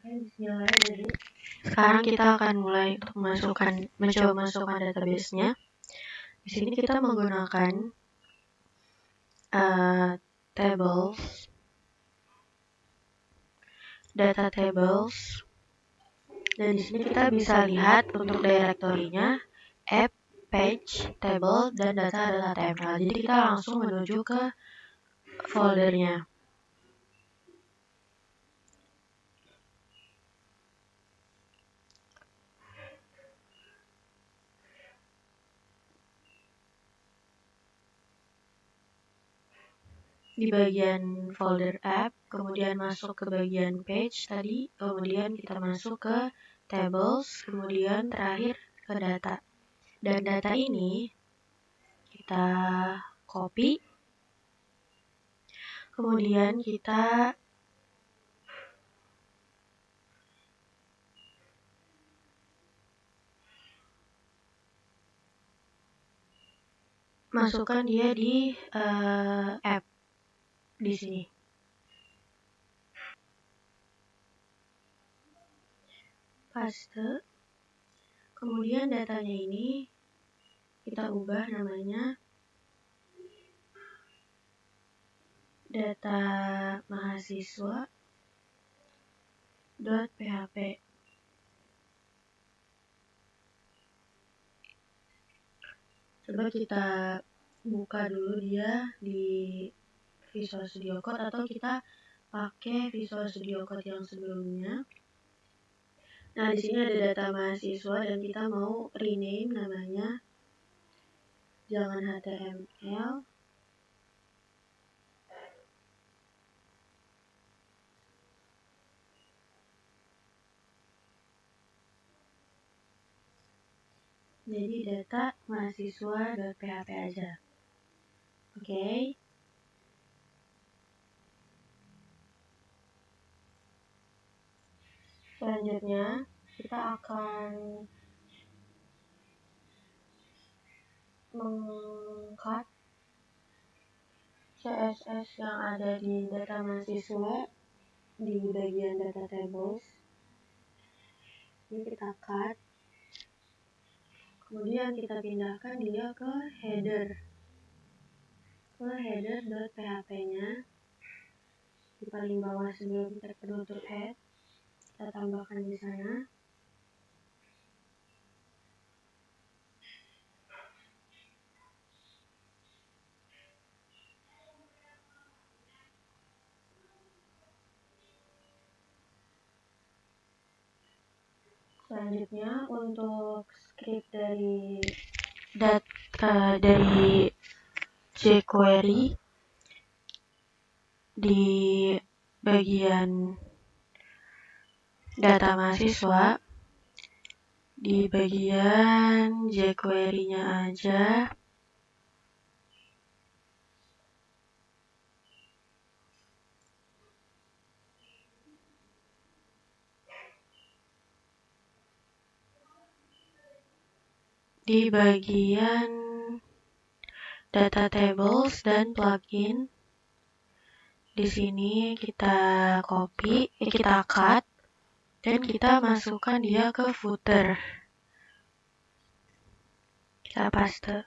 Bismillah. Jadi sekarang kita akan mulai untuk mencoba masukkan database-nya. Di sini kita menggunakan tables, data tables, dan di sini kita bisa lihat untuk direktorinya app, page, table, dan data.html. Jadi kita langsung menuju ke foldernya. Di bagian folder app, kemudian masuk ke bagian page tadi, kemudian kita masuk ke tables, kemudian terakhir ke data. Dan data ini kita copy, kemudian kita masukkan dia di app di sini. Paste. Kemudian datanya ini kita ubah namanya data mahasiswa.php. Coba kita buka dulu dia di Visual Studio Code atau kita pakai Visual Studio Code yang sebelumnya. Nah, di sini ada data mahasiswa dan kita mau rename namanya jangan HTML. Jadi data mahasiswa.php aja. Oke. Selanjutnya kita akan meng-cut CSS yang ada di data mahasiswa di bagian data tables. Ini kita cut. Kemudian kita pindahkan dia ke header. Ke header.php-nya. Di paling bawah sebelum penutup head. Kita tambahkan di sana. Selanjutnya untuk script dari jQuery di bagian data mahasiswa, di bagian jQuery-nya aja. Di bagian data tables dan plugin, di sini kita copy, kita cut, dan kita masukkan dia ke footer. Kita paste.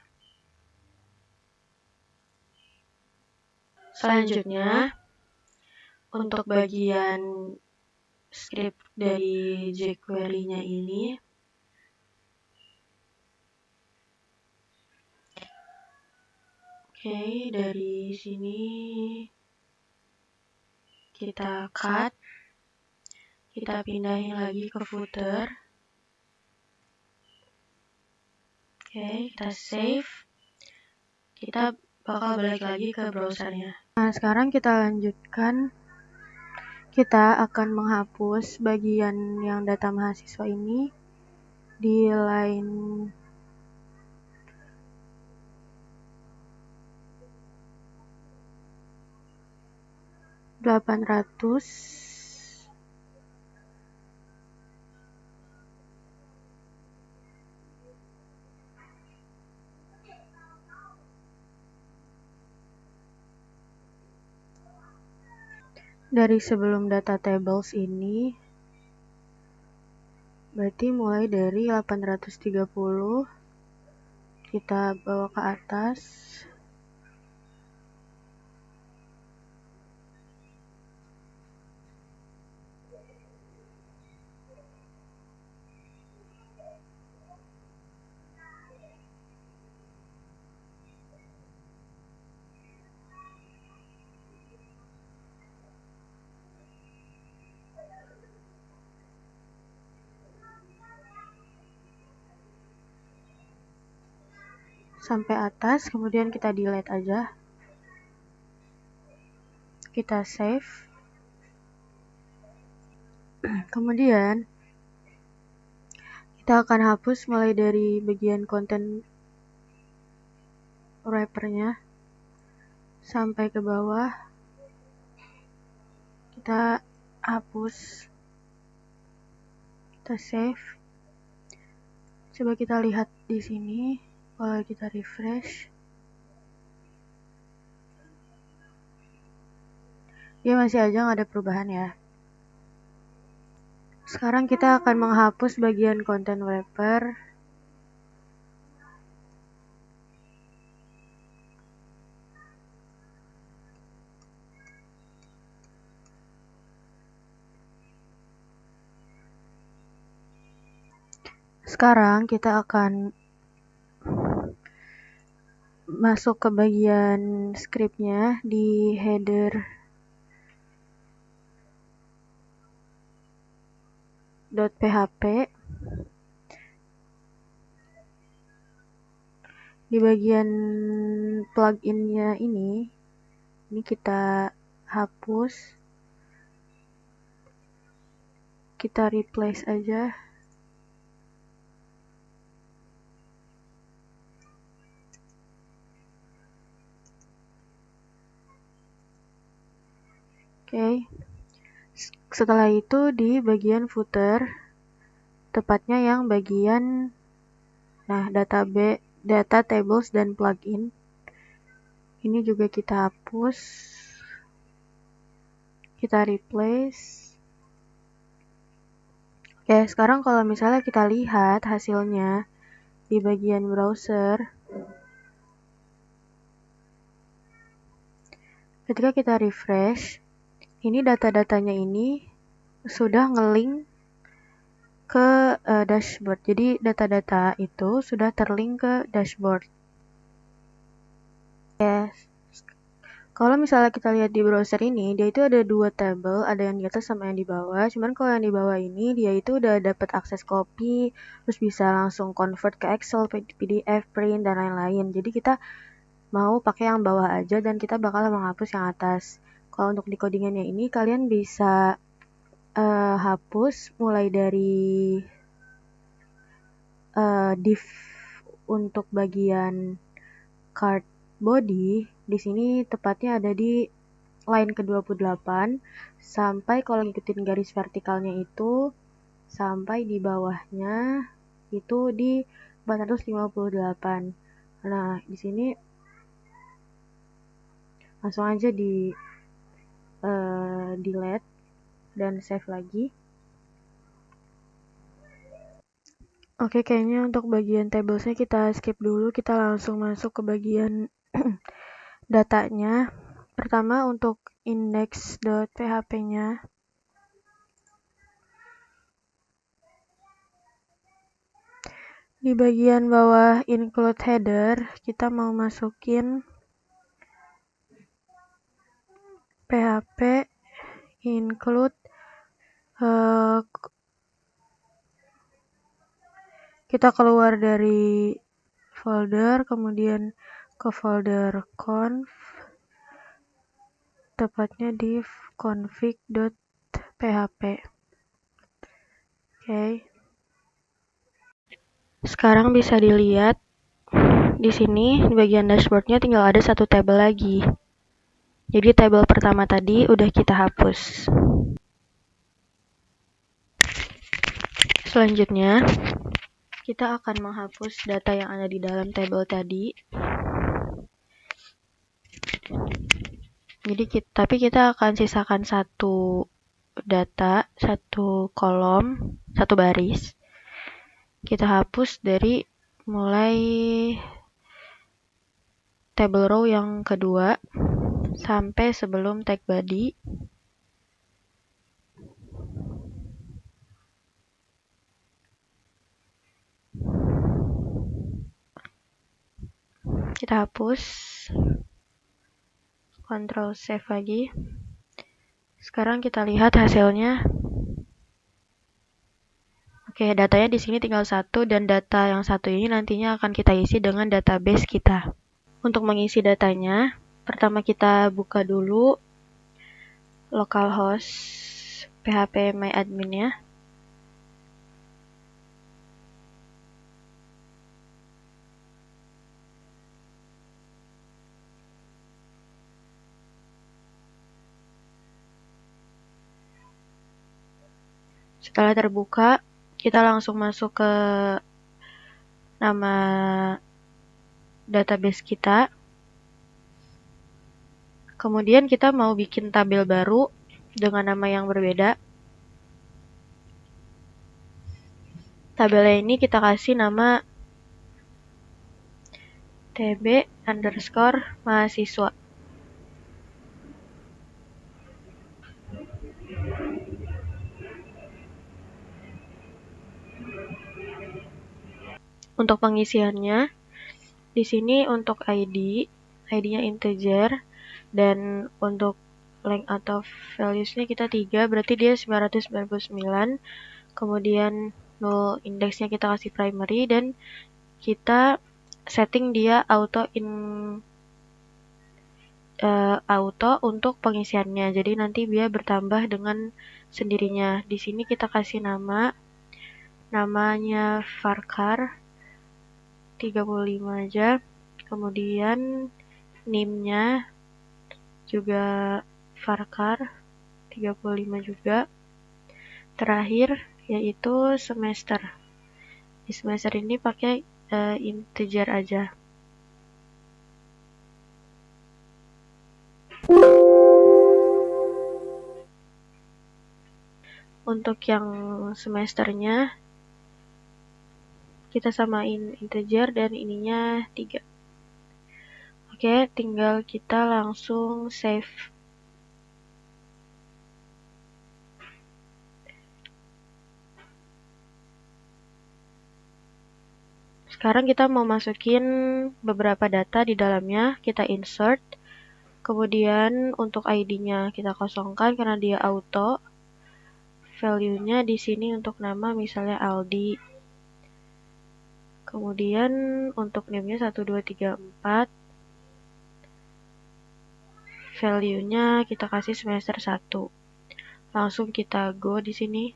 Selanjutnya, untuk bagian script dari jQuery-nya ini, oke, dari sini kita cut, kita pindahin lagi ke footer. Oke, kita save. Kita bakal balik lagi ke browsernya. Nah, sekarang kita lanjutkan. Kita akan menghapus bagian yang data mahasiswa ini di line 800. Dari sebelum data tables ini Berarti mulai dari 830 kita bawa ke atas. Sampai atas, kemudian kita delete aja. Kita save. Kemudian kita akan hapus mulai dari bagian konten wrappernya sampai ke bawah. Kita hapus. Kita save. Coba kita lihat di sini. Kalau kita refresh, dia masih aja nggak ada perubahan ya. Sekarang kita akan menghapus bagian konten wrapper. Sekarang kita akan masuk ke bagian scriptnya di header .php. Di bagian pluginnya ini kita hapus, kita replace aja. Oke. Setelah itu di bagian footer, tepatnya yang bagian data tables dan plugin, ini juga kita hapus, kita replace. Oke, sekarang kalau misalnya kita lihat hasilnya di bagian browser, ketika kita refresh, ini data-datanya ini sudah nge-link ke dashboard. Jadi data-data itu sudah terlink ke dashboard. Yes. Kalau misalnya kita lihat di browser ini, dia itu ada dua tabel, ada yang di atas sama yang di bawah. Cuman kalau yang di bawah ini, dia itu udah dapat akses copy, terus bisa langsung convert ke Excel, PDF, print, dan lain-lain. Jadi kita mau pakai yang bawah aja dan kita bakal menghapus yang atas. Kalau untuk di codingannya ini, kalian bisa hapus mulai dari div untuk bagian card body. Di sini tepatnya ada di line ke-28 sampai kalau ngikutin garis vertikalnya itu sampai di bawahnya itu di 458. Nah, di sini langsung aja di delete dan save lagi. Oke, kayaknya untuk bagian tablesnya kita skip dulu, kita langsung masuk ke bagian datanya. Pertama untuk index.php-nya. Di bagian bawah include header, kita mau masukin php include kita keluar dari folder, kemudian ke folder conf, tepatnya di config.php. Oke. Sekarang bisa dilihat di sini di bagian dashboardnya tinggal ada satu tabel lagi. Jadi tabel pertama tadi udah kita hapus. Selanjutnya kita akan menghapus data yang ada di dalam tabel tadi. Jadi tapi kita akan sisakan satu data, satu kolom, satu baris. kita hapus dari mulai table row yang kedua sampai sebelum tag body. Kita hapus, Ctrl save lagi. Sekarang kita lihat hasilnya. Oke, datanya di sini tinggal satu, dan data yang satu ini nantinya akan kita isi dengan database kita. Untuk mengisi datanya, pertama kita buka dulu localhost php myadmin ya. Setelah terbuka, kita langsung masuk ke nama database kita. Kemudian kita mau bikin tabel baru dengan nama yang berbeda. Tabelnya ini kita kasih nama tb_mahasiswa. Untuk pengisiannya, di sini untuk ID-nya integer, dan untuk length atau values-nya kita 3, berarti dia 999. Kemudian null index-nya kita kasih primary, dan kita setting dia auto untuk pengisiannya. Jadi nanti dia bertambah dengan sendirinya. Di sini kita kasih namanya varchar 35 aja. Kemudian name-nya juga varchar 35 juga. Terakhir yaitu semester. Di semester ini pakai integer aja. Untuk yang semesternya kita samain integer dan ininya 3. Oke, tinggal kita langsung save. Sekarang kita mau masukin beberapa data di dalamnya. Kita insert. Kemudian untuk ID-nya kita kosongkan karena dia auto. Value-nya di sini untuk nama misalnya Aldi. Kemudian untuk name-nya 1, 2, 3, 4. Value-nya kita kasih semester 1. Langsung kita go di sini.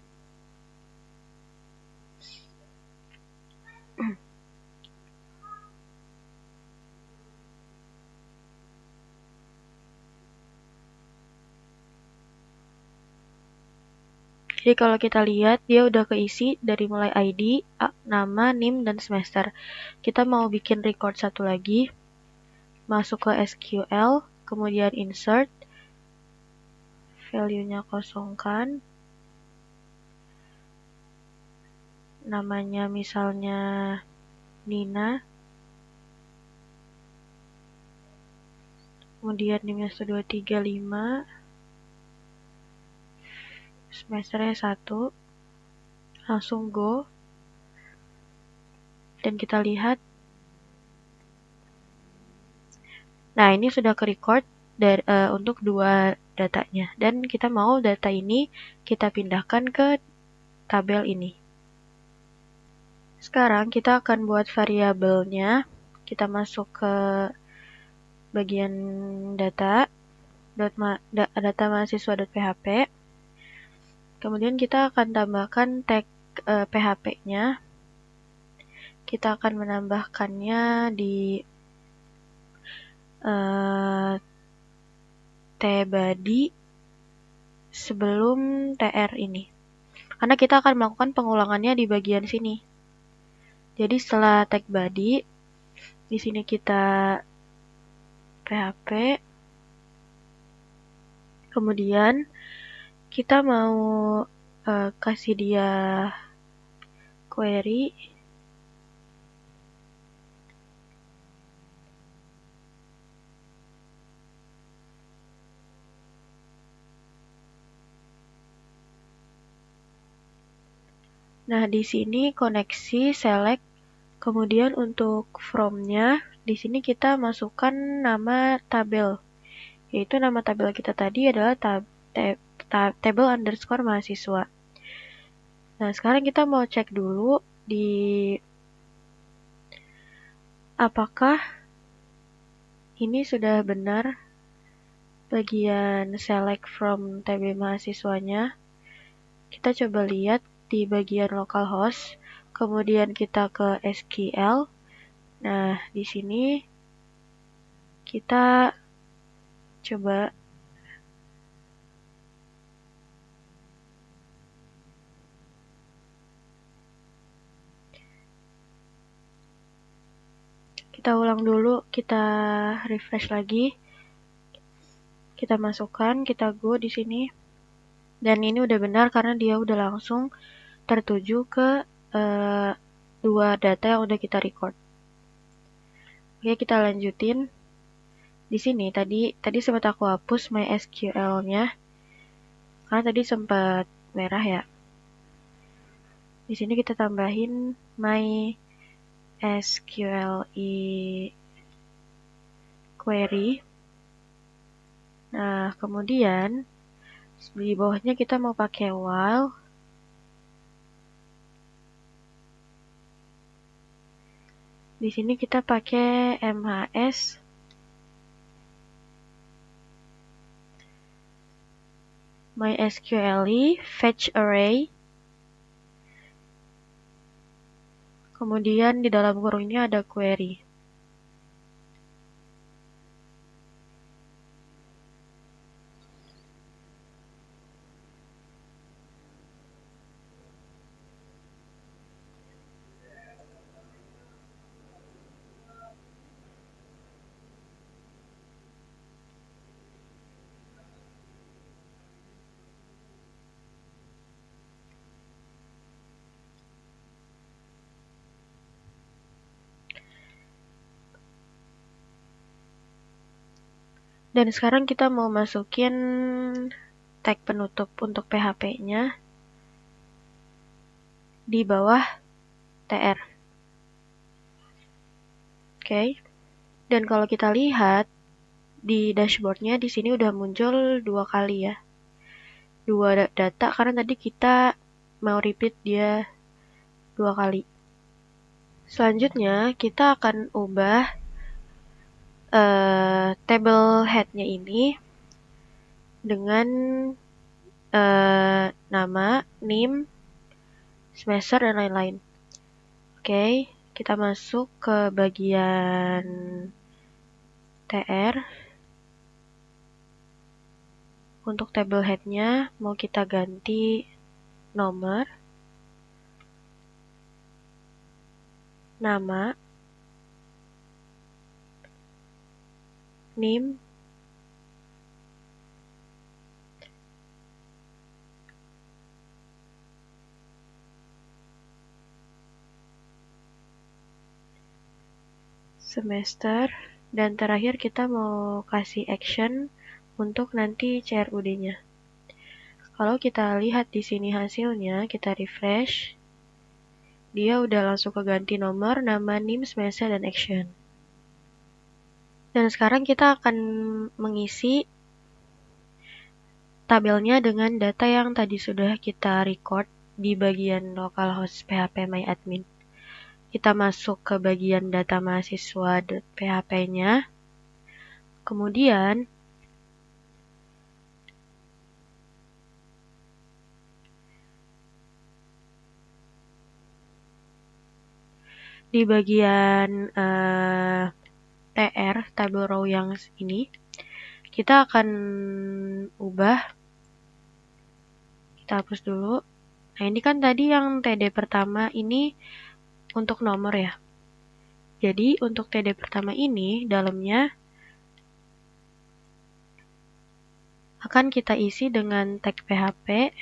Jadi kalau kita lihat dia udah keisi dari mulai ID, nama, NIM, dan semester. Kita mau bikin record satu lagi. Masuk ke SQL, kemudian insert. Value-nya kosongkan. Namanya misalnya Nina. Kemudian NIM-nya 1, 2, 3, 5. Semesternya 1. Langsung go. Dan kita lihat. Nah, ini sudah ke-record untuk 2 datanya. Dan kita mau data ini kita pindahkan ke tabel ini. Sekarang kita akan buat variabelnya. Kita masuk ke bagian data, data mahasiswa.php. Kemudian kita akan tambahkan tag PHP-nya. Kita akan menambahkannya di tbody sebelum tr ini. Karena kita akan melakukan pengulangannya di bagian sini. Jadi setelah tag body, di sini kita PHP. Kemudian kita mau kasih dia query Nah, di sini koneksi, select, kemudian untuk from-nya, di sini kita masukkan nama tabel, yaitu nama tabel kita tadi adalah table underscore mahasiswa. Nah, sekarang kita mau cek dulu di apakah ini sudah benar bagian select from tabel mahasiswanya. Kita coba lihat di bagian localhost, kemudian kita ke SQL. Nah, di sini kita coba kita ulang dulu, kita refresh lagi. Kita masukkan, kita go di sini. Dan ini udah benar karena dia udah langsung tertuju ke dua data yang udah kita record. Oke, kita lanjutin. Di sini tadi sempat aku hapus MySQL-nya karena tadi sempat merah ya. Di sini kita tambahin MySQL query. Nah, kemudian di bawahnya kita mau pakai while. Di sini kita pakai MHS MySQL fetch array. Kemudian di dalam kurungnya ada query. Dan sekarang kita mau masukin tag penutup untuk PHP-nya di bawah TR. Oke. Dan kalau kita lihat di dashboardnya di sini udah muncul 2 kali ya. 2 data karena tadi kita mau repeat dia 2 kali. Selanjutnya kita akan ubah table head-nya ini dengan nama, name, semester, dan lain-lain. Oke, kita masuk ke bagian TR. Untuk table head-nya mau kita ganti nomor, nama, name, semester, dan terakhir kita mau kasih action untuk nanti CRUD-nya. Kalau kita lihat di sini hasilnya, kita refresh, dia udah langsung keganti nomor, nama, name, semester, dan action. Dan sekarang kita akan mengisi tabelnya dengan data yang tadi sudah kita record di bagian localhost PHP MyAdmin. Kita masuk ke bagian data mahasiswa PHP-nya. Kemudian di bagian TR, table row yang ini, kita akan ubah. Kita hapus dulu. Nah, ini kan tadi yang TD pertama ini untuk nomor ya. Jadi untuk TD pertama ini dalamnya akan kita isi dengan tag PHP.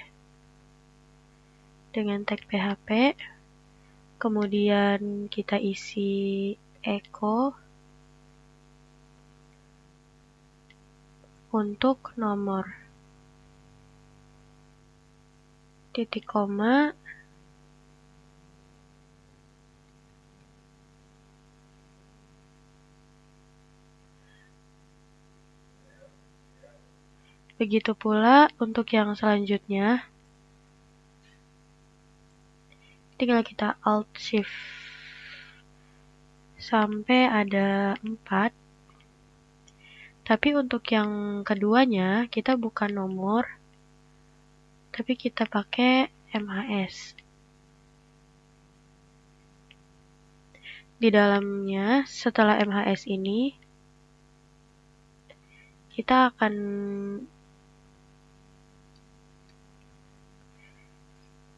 Kemudian kita isi echo untuk nomor, titik koma, Begitu pula untuk yang selanjutnya, tinggal kita Alt Shift sampai ada 4. Tapi untuk yang keduanya kita bukan nomor, tapi kita pakai MHS. Di dalamnya setelah MHS ini kita akan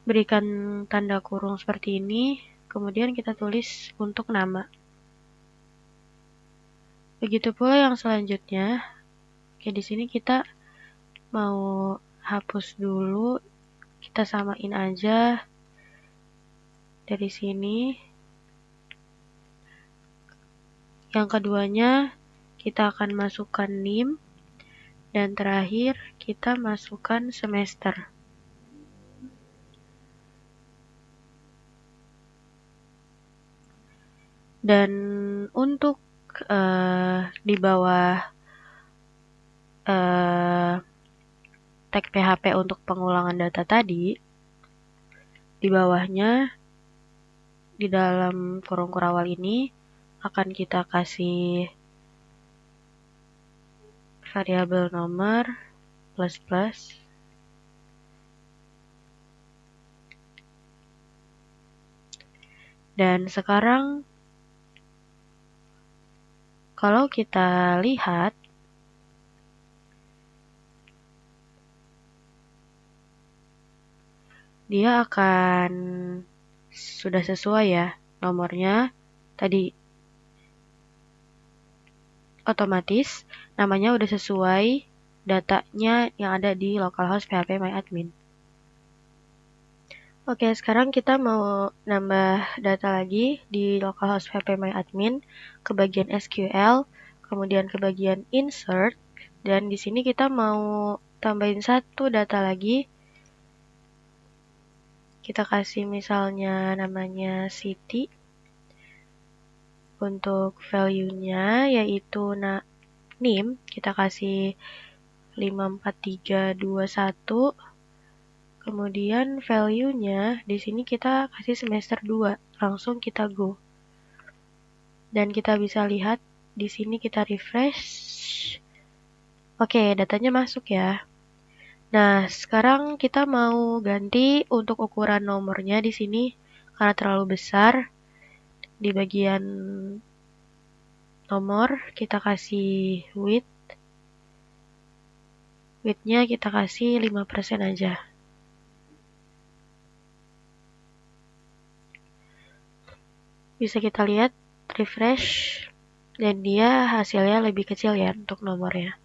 berikan tanda kurung seperti ini, kemudian kita tulis untuk nama. Begitu pula yang selanjutnya. Oke, di sini kita mau hapus dulu, kita samain aja dari sini. Yang keduanya kita akan masukkan NIM, dan terakhir kita masukkan semester. Dan untuk di bawah tag PHP untuk pengulangan data tadi, di bawahnya di dalam kurung kurawal ini akan kita kasih variabel nomor plus. Dan sekarang kalau kita lihat, dia akan sudah sesuai ya nomornya tadi, otomatis namanya udah sesuai datanya yang ada di localhost PHP MyAdmin. Oke, sekarang kita mau nambah data lagi di localhost PHP MyAdmin ke bagian SQL, kemudian ke bagian insert, dan di sini kita mau tambahin satu data lagi. Kita kasih misalnya namanya city. Untuk value-nya yaitu NIM, kita kasih 54321. Kemudian value-nya di sini kita kasih semester 2. Langsung kita go. Dan kita bisa lihat di sini kita refresh. Oke, datanya masuk ya. Nah, sekarang kita mau ganti untuk ukuran nomornya di sini karena terlalu besar. Di bagian nomor kita kasih width-nya kita kasih 5% aja. Bisa kita lihat refresh dan dia hasilnya lebih kecil ya untuk nomornya.